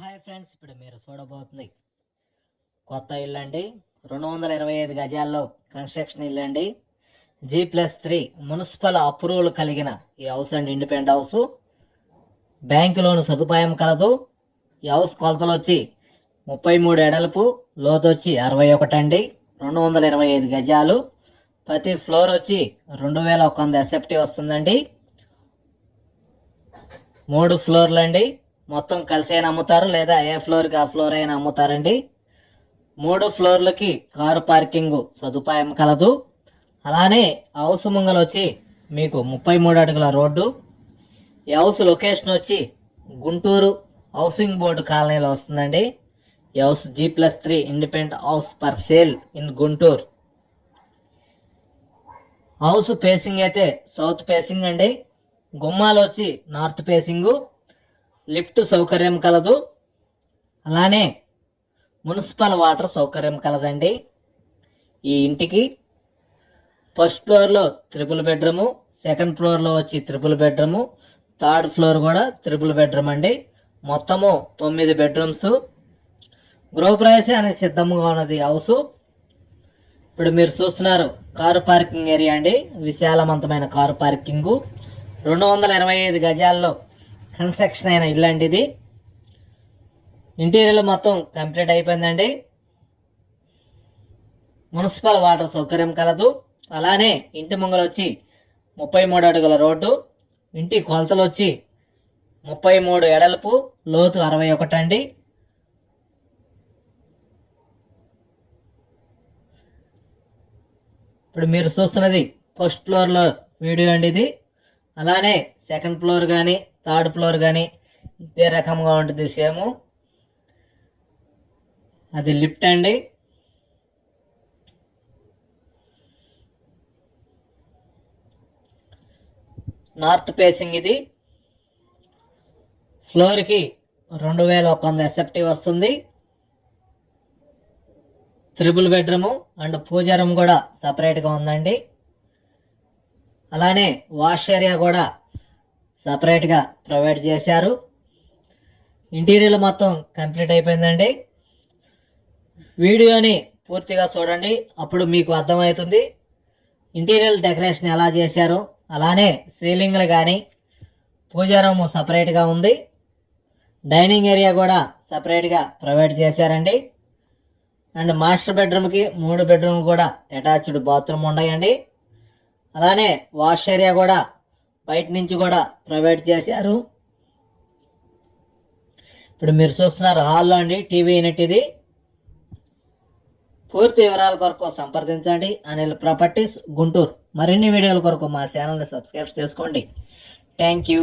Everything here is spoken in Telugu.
హాయ్ ఫ్రెండ్స్, ఇప్పుడు మీరు చూడబోతుంది కొత్త ఇల్లు అండి. 225 గజాల్లో కన్స్ట్రక్షన్ ఇల్లు అండి. G+3 మున్సిపల్ అప్రూవల్ కలిగిన ఈ హౌస్ అండి. ఇండిపెండెంట్ హౌస్, బ్యాంకు లోన్ సదుపాయం కలదు. ఈ హౌస్ కొలతలు వచ్చి 33 ఎడల్పు, లోతు వచ్చి 61 అండి. 225 గజాలు. ప్రతి ఫ్లోర్ వచ్చి 2100 ఎస్ఎఫ్టీ వస్తుందండి. 3 ఫ్లోర్లు అండి. మొత్తం కలిసి అయినా అమ్ముతారు, లేదా ఏ ఫ్లోర్కి ఆ ఫ్లోర్ అయినా అమ్ముతారండి. 3 ఫ్లోర్లకి కారు పార్కింగ్ సదుపాయం కలదు. అలానే హౌస్ ముంగల వచ్చి మీకు 33 అడుగుల రోడ్డు. ఈ హౌస్ లొకేషన్ వచ్చి గుంటూరు హౌసింగ్ బోర్డు కాలనీలో వస్తుందండి. ఈ house G+3 independent house for sale in Guntur. House facing అయితే సౌత్ ఫేసింగ్ అండి. గుమ్మాలు వచ్చి నార్త్ ఫేసింగు. లిఫ్ట్ సౌకర్యం కలదు. అలానే మున్సిపల్ వాటర్ సౌకర్యం కలదండి. ఈ ఇంటికి ఫస్ట్ ఫ్లోర్లో 3 బెడ్రూము, సెకండ్ ఫ్లోర్లో వచ్చి 3 బెడ్రూము, థర్డ్ ఫ్లోర్ కూడా 3 బెడ్రూమ్ అండి. మొత్తము 9 బెడ్రూమ్స్. గృహప్రవేశం అనేది సిద్ధంగా ఉన్నది హౌస్. ఇప్పుడు మీరు చూస్తున్నారు కారు పార్కింగ్ ఏరియా అండి. విశాలవంతమైన కారు పార్కింగు. 225 గజాల్లో కన్స్ట్రక్షన్ అయిన ఇల్లు అండి ఇది. ఇంటీరియర్ మొత్తం కంప్లీట్ అయిపోయిందండి. మున్సిపల్ వాటర్ సౌకర్యం కలదు. అలానే ఇంటి ముంగలు వచ్చి 33 అడుగుల రోడ్డు. ఇంటి కొలతలు వచ్చి 33 ఎడల్పు, లోతు 61 అండి. ఇప్పుడు మీరు చూస్తున్నది ఫస్ట్ ఫ్లోర్లో వీడియో అండి ఇది. అలానే సెకండ్ ఫ్లోర్ కానీ థర్డ్ ఫ్లోర్ కానీ ఇదే రకంగా ఉంటుంది సేమ్. అది లిఫ్ట్ అండి. నార్త్ ఫేసింగ్ ఇది. ఫ్లోర్కి 2100 ఎస్ఎఫ్టీ వస్తుంది. 3 బెడ్రూము అండ్ పూజా రూమ్ కూడా సపరేట్గా ఉందండి. అలానే వాష్ ఏరియా కూడా సపరేట్గా ప్రొవైడ్ చేశారు. ఇంటీరియర్ మొత్తం కంప్లీట్ అయిపోయిందండి. వీడియోని పూర్తిగా చూడండి, అప్పుడు మీకు అర్థమవుతుంది ఇంటీరియర్ డెకరేషన్ ఎలా చేశారు. అలానే సీలింగ్లు కానీ పూజా రూమ్ సపరేట్గా ఉంది. డైనింగ్ ఏరియా కూడా సపరేట్గా ప్రొవైడ్ చేశారండి. అండ్ మాస్టర్ బెడ్రూమ్కి 3 బెడ్రూమ్ కూడా అటాచ్డ్ బాత్రూమ్ ఉన్నాయండి. అలానే వాష్ ఏరియా కూడా బయట నుంచి కూడా ప్రొవైడ్ చేశారు. ఇప్పుడు మీరు చూస్తున్నారు హాల్లో అండి టీవీ యూనిట్ ఇది. పూర్తి వివరాల కొరకు సంప్రదించండి అనిల్ ప్రాపర్టీస్ గుంటూరు. మరిన్ని వీడియోల కొరకు మా ఛానల్ని సబ్స్క్రైబ్ చేసుకోండి. Thank you.